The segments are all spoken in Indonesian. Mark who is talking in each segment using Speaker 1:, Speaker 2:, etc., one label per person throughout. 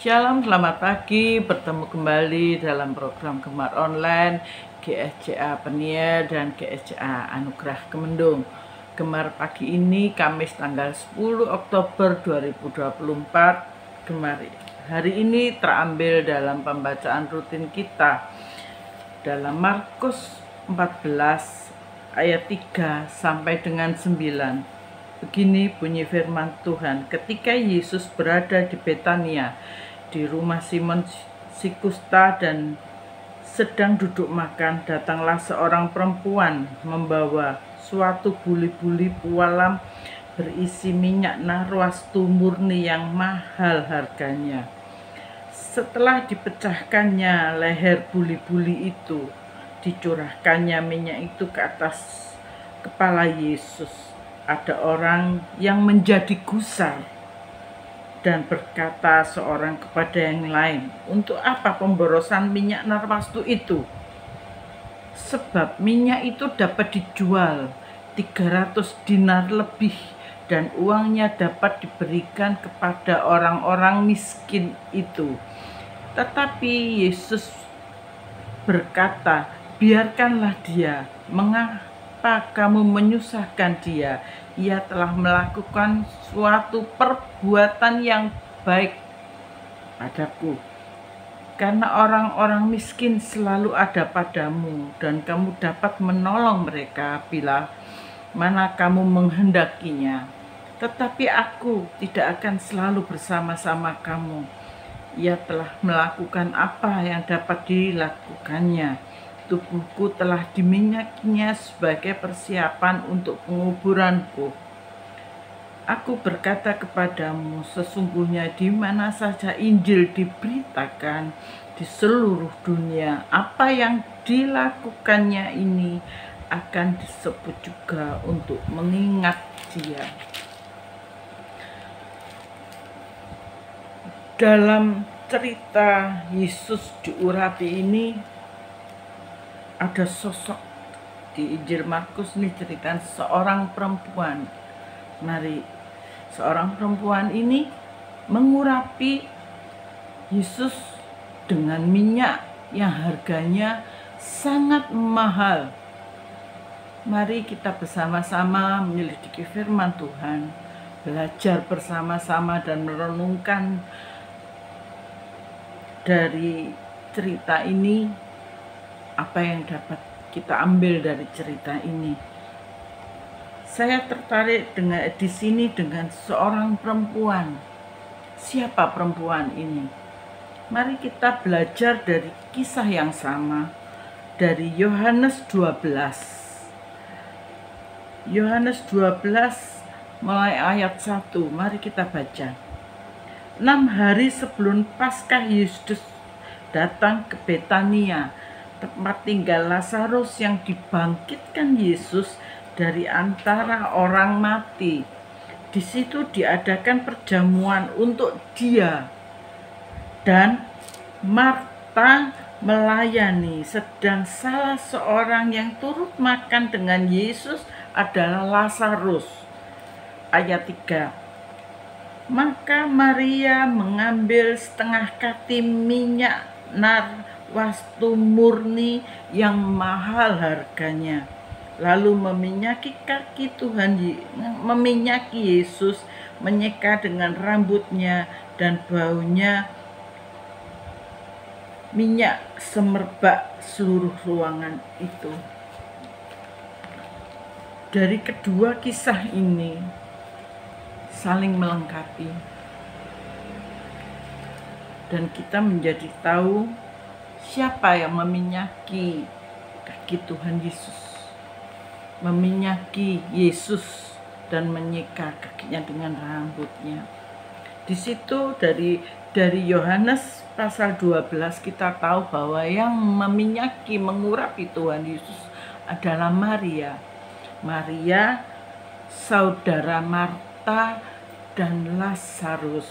Speaker 1: Shalom, selamat pagi. Bertemu kembali dalam program Gemar Online GSCA Peniel dan GSCA Anugerah Kemendung. Gemar pagi ini Kamis tanggal 10 Oktober 2024. Gemar hari ini terambil dalam pembacaan rutin kita dalam Markus 14 ayat 3 sampai dengan 9. Begini bunyi firman Tuhan, ketika Yesus berada di Betania, di rumah Simon Sikusta dan sedang duduk makan, datanglah seorang perempuan membawa suatu buli-buli pualam berisi minyak narwastu murni yang mahal harganya. Setelah dipecahkannya leher buli-buli itu, dicurahkannya minyak itu ke atas kepala Yesus. Ada orang yang menjadi gusar dan berkata seorang kepada yang lain, untuk apa pemborosan minyak narwastu itu? Sebab minyak itu dapat dijual 300 dinar lebih dan uangnya dapat diberikan kepada orang-orang miskin itu. Tetapi Yesus berkata, biarkanlah dia, mengapa kamu menyusahkan dia? Ia telah melakukan suatu perbuatan yang baik padaku. Karena orang-orang miskin selalu ada padamu dan kamu dapat menolong mereka bila mana kamu menghendakinya. Tetapi aku tidak akan selalu bersama-sama kamu. Ia telah melakukan apa yang dapat dilakukannya. Tubuhku telah diminyakinya sebagai persiapan untuk penguburanku. Aku berkata kepadamu, sesungguhnya di mana saja Injil diberitakan di seluruh dunia, apa yang dilakukannya ini akan disebut juga untuk mengingat dia. Dalam cerita Yesus diurapi ini, ada sosok di Injil Markus ini cerita seorang perempuan. Mari, seorang perempuan ini mengurapi Yesus dengan minyak yang harganya sangat mahal. Mari kita bersama-sama menyelidiki firman Tuhan, belajar bersama-sama dan merenungkan dari cerita ini. Apa yang dapat kita ambil dari cerita ini? Saya tertarik di sini dengan seorang perempuan. Siapa perempuan ini? Mari kita belajar dari kisah yang sama dari Yohanes 12. Yohanes 12 mulai ayat 1. Mari kita baca. 6 hari sebelum Paskah Yesus datang ke Betania, tempat tinggal Lazarus yang dibangkitkan Yesus dari antara orang mati. Di situ diadakan perjamuan untuk dia, dan Marta melayani, sedang salah seorang yang turut makan dengan Yesus adalah Lazarus. Ayat 3. Maka Maria mengambil setengah kati minyak narwastu murni yang mahal harganya, lalu meminyaki kaki meminyaki Yesus, menyeka dengan rambutnya, dan baunya minyak semerbak seluruh ruangan itu. Dari kedua kisah ini saling melengkapi, dan kita menjadi tahu siapa yang meminyaki kaki Tuhan Yesus, meminyaki Yesus dan menyeka kakinya dengan rambutnya. Di situ dari Yohanes pasal 12 kita tahu bahwa yang meminyaki, mengurapi Tuhan Yesus adalah Maria. Maria, saudara Marta dan Lazarus.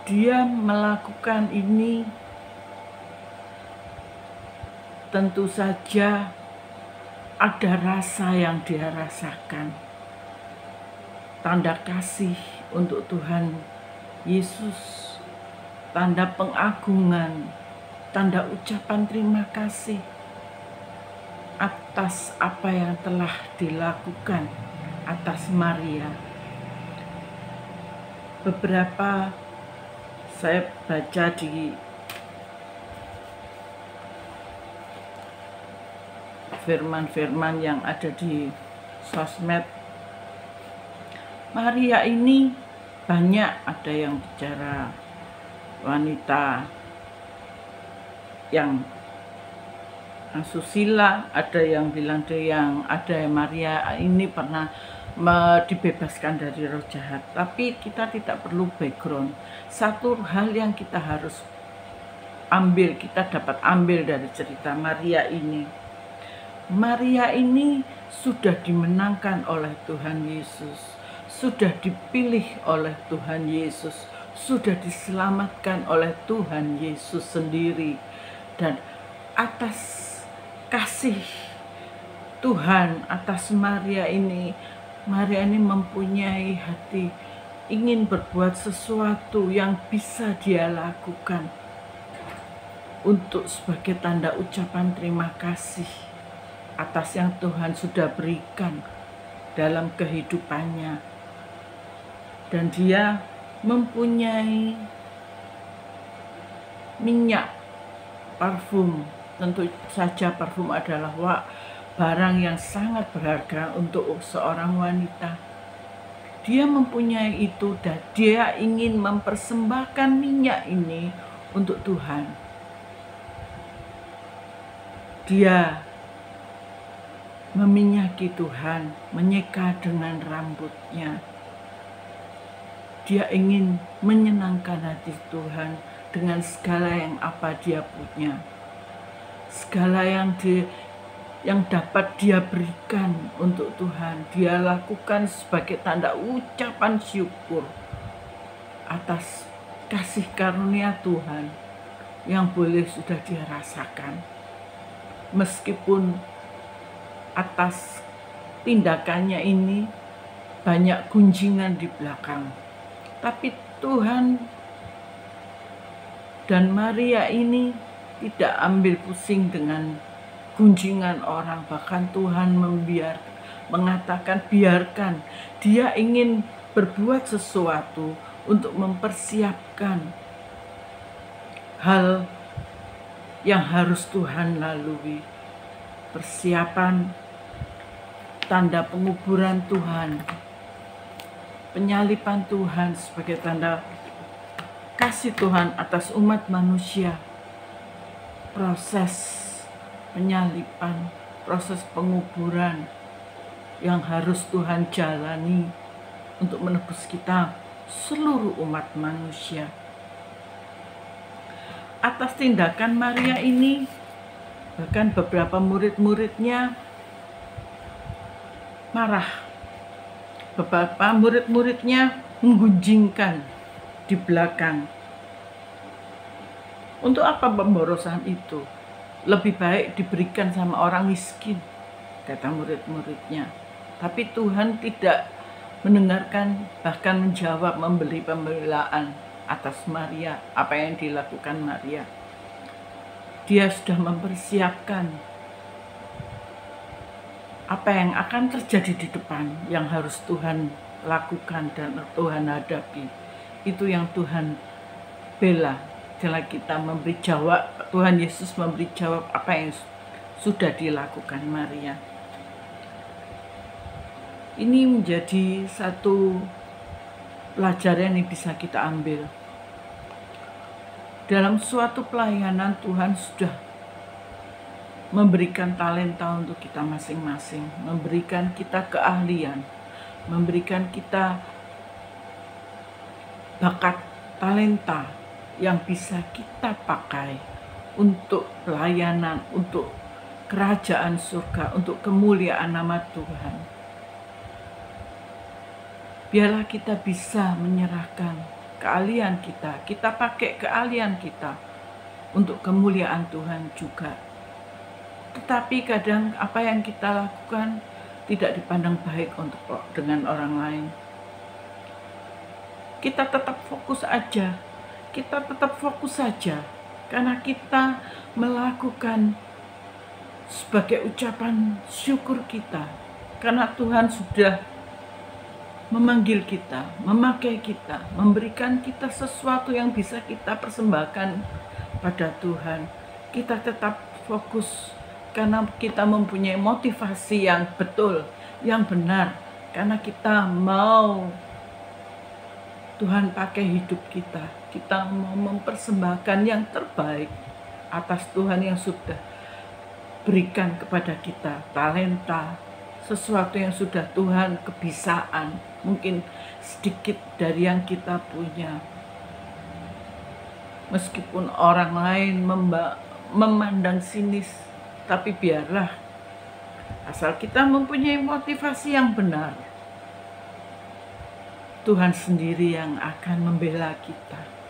Speaker 1: Dia melakukan ini tentu saja ada rasa yang dia rasakan. Tanda kasih untuk Tuhan Yesus, tanda pengagungan, tanda ucapan terima kasih atas apa yang telah dilakukan atas Maria. Beberapa saya baca di firman-firman yang ada di sosmed, Maria ini banyak ada yang bicara wanita yang asusila, ada yang bilang ada Maria ini pernah dibebaskan dari roh jahat. Tapi kita tidak perlu background. Satu hal yang kita harus ambil, kita dapat ambil dari cerita Maria ini. Maria ini sudah dimenangkan oleh Tuhan Yesus, sudah dipilih oleh Tuhan Yesus, sudah diselamatkan oleh Tuhan Yesus sendiri. Dan atas kasih Tuhan atas Maria ini mempunyai hati ingin berbuat sesuatu yang bisa dia lakukan untuk sebagai tanda ucapan terima kasih atas yang Tuhan sudah berikan dalam kehidupannya. Dan dia mempunyai minyak parfum. Tentu saja parfum adalah barang yang sangat berharga untuk seorang wanita. Dia mempunyai itu dan dia ingin mempersembahkan minyak ini untuk Tuhan. Dia meminyaki Tuhan, menyeka dengan rambutnya. Dia ingin menyenangkan hati Tuhan dengan segala yang apa dia punya. Segala yang dapat dia berikan untuk Tuhan, dia lakukan sebagai tanda ucapan syukur atas kasih karunia Tuhan yang boleh sudah dia rasakan. Meskipun atas tindakannya ini banyak gunjingan di belakang, tapi Tuhan dan Maria ini tidak ambil pusing dengan gunjingan orang. Bahkan Tuhan mengatakan biarkan. Dia ingin berbuat sesuatu untuk mempersiapkan hal yang harus Tuhan lalui. Persiapan tanda penguburan Tuhan, penyaliban Tuhan sebagai tanda kasih Tuhan atas umat manusia. Proses penyaliban, proses penguburan yang harus Tuhan jalani untuk menebus kita seluruh umat manusia. Atas tindakan Maria ini, bahkan beberapa murid-muridnya marah. Beberapa murid-muridnya menggunjingkan di belakang. Untuk apa pemborosan itu? Lebih baik diberikan sama orang miskin, kata murid-muridnya. Tapi Tuhan tidak mendengarkan, bahkan menjawab, memberi pembelaan atas Maria, apa yang dilakukan Maria. Dia sudah mempersiapkan apa yang akan terjadi di depan, yang harus Tuhan lakukan dan Tuhan hadapi. Itu yang Tuhan bela. Setelah kita memberi jawab, Tuhan Yesus memberi jawab apa yang sudah dilakukan Maria. Ini menjadi satu pelajaran yang bisa kita ambil. Dalam suatu pelayanan Tuhan sudah memberikan talenta untuk kita masing-masing, memberikan kita keahlian, memberikan kita bakat, talenta yang bisa kita pakai untuk pelayanan, untuk kerajaan surga, untuk kemuliaan nama Tuhan. Biarlah kita bisa menyerahkan keahlian kita pakai keahlian kita untuk kemuliaan Tuhan juga. Tetapi kadang apa yang kita lakukan tidak dipandang baik dengan orang lain. kita tetap fokus aja. Kita tetap fokus saja. Karena kita melakukan sebagai ucapan syukur kita. Karena Tuhan sudah memanggil kita, memakai kita, memberikan kita sesuatu yang bisa kita persembahkan pada Tuhan. Kita tetap fokus karena kita mempunyai motivasi yang betul, yang benar. Karena kita mau Tuhan pakai hidup kita. Kita mau mempersembahkan yang terbaik atas Tuhan yang sudah berikan kepada kita. Talenta, sesuatu yang sudah Tuhan, kebiasaan, mungkin sedikit dari yang kita punya. Meskipun orang lain memandang sinis, tapi biarlah, asal kita mempunyai motivasi yang benar, Tuhan sendiri yang akan membela kita.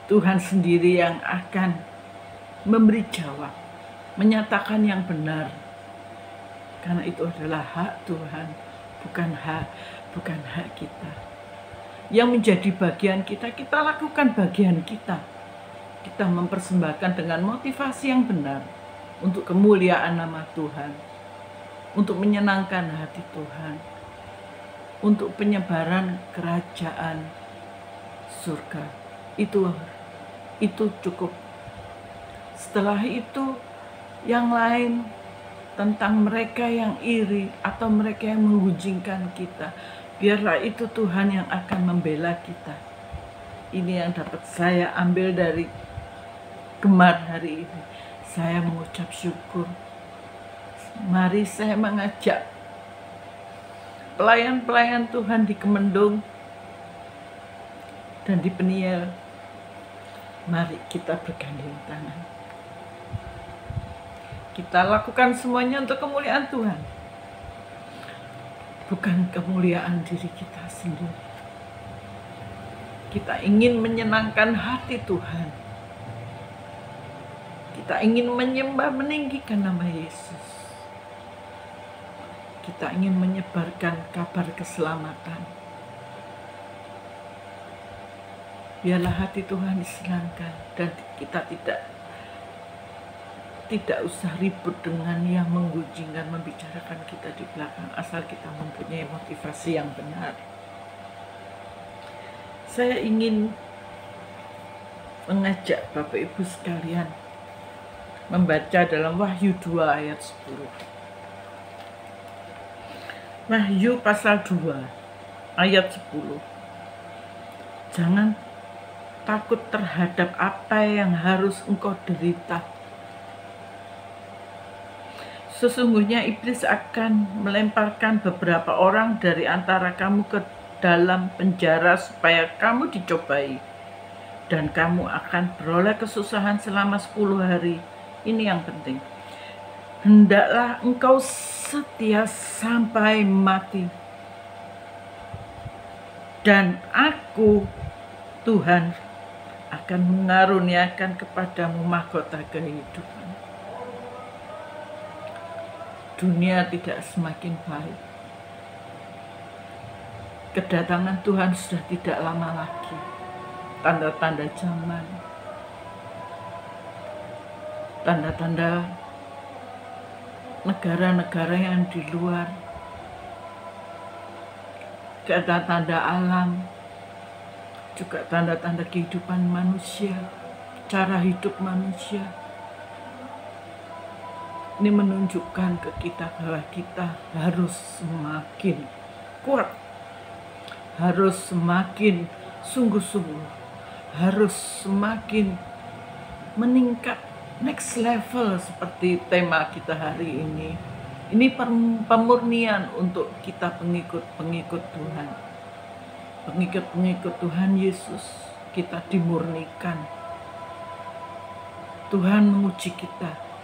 Speaker 1: Tuhan sendiri yang akan memberi jawab, menyatakan yang benar. Karena itu adalah hak Tuhan, bukan hak kita. Yang menjadi bagian kita, kita lakukan bagian kita. Kita mempersembahkan dengan motivasi yang benar untuk kemuliaan nama Tuhan, untuk menyenangkan hati Tuhan, untuk penyebaran kerajaan surga. Itu cukup. Setelah itu yang lain tentang mereka yang iri atau mereka yang menghujingkan kita, biarlah itu Tuhan yang akan membela kita. Ini yang dapat saya ambil dari Gemar hari ini. Saya mengucap syukur. Mari saya mengajak pelayan-pelayan Tuhan di Kemendung dan di Peniel, mari kita bergandeng tangan. Kita lakukan semuanya untuk kemuliaan Tuhan, bukan kemuliaan diri kita sendiri. Kita ingin menyenangkan hati Tuhan. Kita ingin menyembah, meninggikan nama Yesus. Kita ingin menyebarkan kabar keselamatan. Biarlah hati Tuhan disenangkan dan kita tidak usah ribut dengan yang menggujingkan, membicarakan kita di belakang, asal kita mempunyai motivasi yang benar. Saya ingin mengajak Bapak Ibu sekalian membaca dalam Wahyu 2 ayat 10. Wahyu pasal 2 ayat 10. Jangan takut terhadap apa yang harus engkau derita. Sesungguhnya iblis akan melemparkan beberapa orang dari antara kamu ke dalam penjara supaya kamu dicobai, dan kamu akan beroleh kesusahan selama 10 hari. Ini yang penting. Hendaklah engkau setia sampai mati, dan aku, Tuhan, akan mengaruniakan kepadamu mahkota kehidupan. Dunia tidak semakin baik. Kedatangan Tuhan sudah tidak lama lagi. Tanda-tanda zaman, tanda-tanda negara-negara yang di luar, tanda-tanda alam, juga tanda-tanda kehidupan manusia, cara hidup manusia. Ini menunjukkan ke kita bahwa kita harus semakin kuat, harus semakin sungguh-sungguh, harus semakin meningkat, next level seperti tema kita hari ini. Ini pemurnian untuk kita pengikut Tuhan. Pengikut Tuhan Yesus, kita dimurnikan. Tuhan menguji kita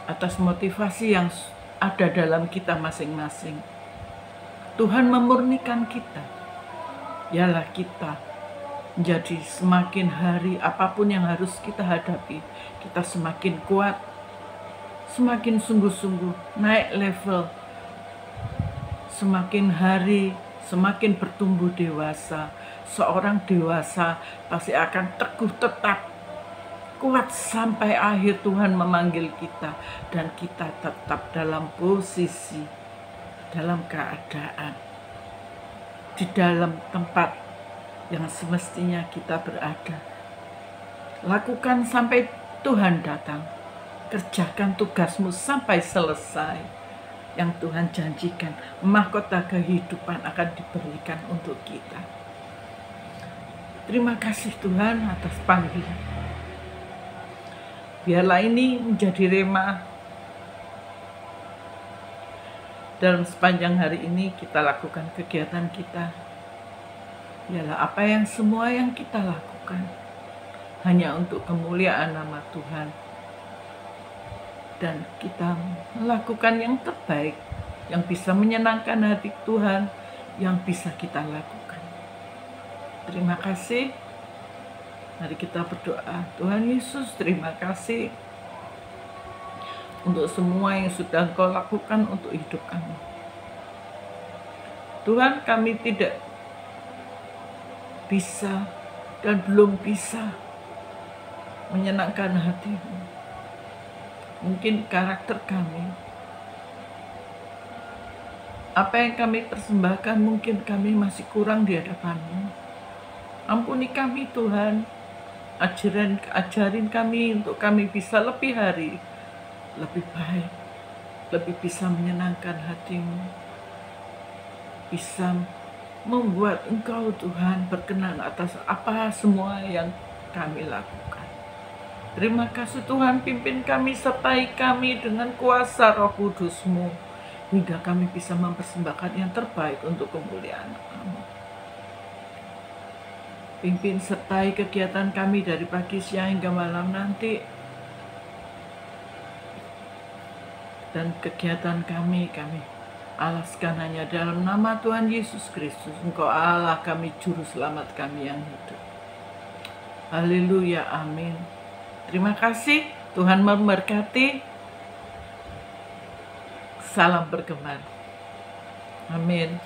Speaker 1: atas motivasi yang ada dalam kita masing-masing. Tuhan memurnikan kita. Biarlah kita menjadi semakin hari apapun yang harus kita hadapi, kita semakin kuat, semakin sungguh-sungguh, naik level, semakin hari semakin bertumbuh dewasa, seorang dewasa pasti akan teguh tetap, kuat sampai akhir Tuhan memanggil kita, dan kita tetap dalam posisi, dalam keadaan, di dalam tempat yang semestinya kita berada. Lakukan sampai Tuhan datang. Kerjakan tugasmu sampai selesai. Yang Tuhan janjikan, mahkota kehidupan akan diberikan untuk kita. Terima kasih Tuhan atas panggilan. Biarlah ini menjadi rema dalam sepanjang hari ini kita lakukan kegiatan kita. Biarlah apa yang semua yang kita lakukan hanya untuk kemuliaan nama Tuhan, dan kita melakukan yang terbaik, yang bisa menyenangkan hati Tuhan, yang bisa kita lakukan. Terima kasih. Mari kita berdoa. Tuhan Yesus, terima kasih untuk semua yang sudah Engkau lakukan untuk hidup kami. Tuhan, kami tidak bisa dan belum bisa menyenangkan hati-Mu. Mungkin karakter kami, apa yang kami persembahkan, mungkin kami masih kurang di hadapan-Mu. Ampuni kami Tuhan, ajarin kami untuk kami bisa lebih hari, lebih baik, lebih bisa menyenangkan hati-Mu, bisa membuat Engkau Tuhan berkenan atas apa semua yang kami lakukan. Terima kasih Tuhan, pimpin kami, sertai kami dengan kuasa Roh Kudus-Mu, hingga kami bisa mempersembahkan yang terbaik untuk kemuliaan Nama-Mu. Pimpin sertai kegiatan kami dari pagi, siang, hingga malam nanti. Dan kegiatan kami alaskan hanya dalam nama Tuhan Yesus Kristus. Engkau Allah kami, Juru Selamat kami yang hidup. Haleluya, amin. Terima kasih, Tuhan memberkati. Salam bergema. Amin.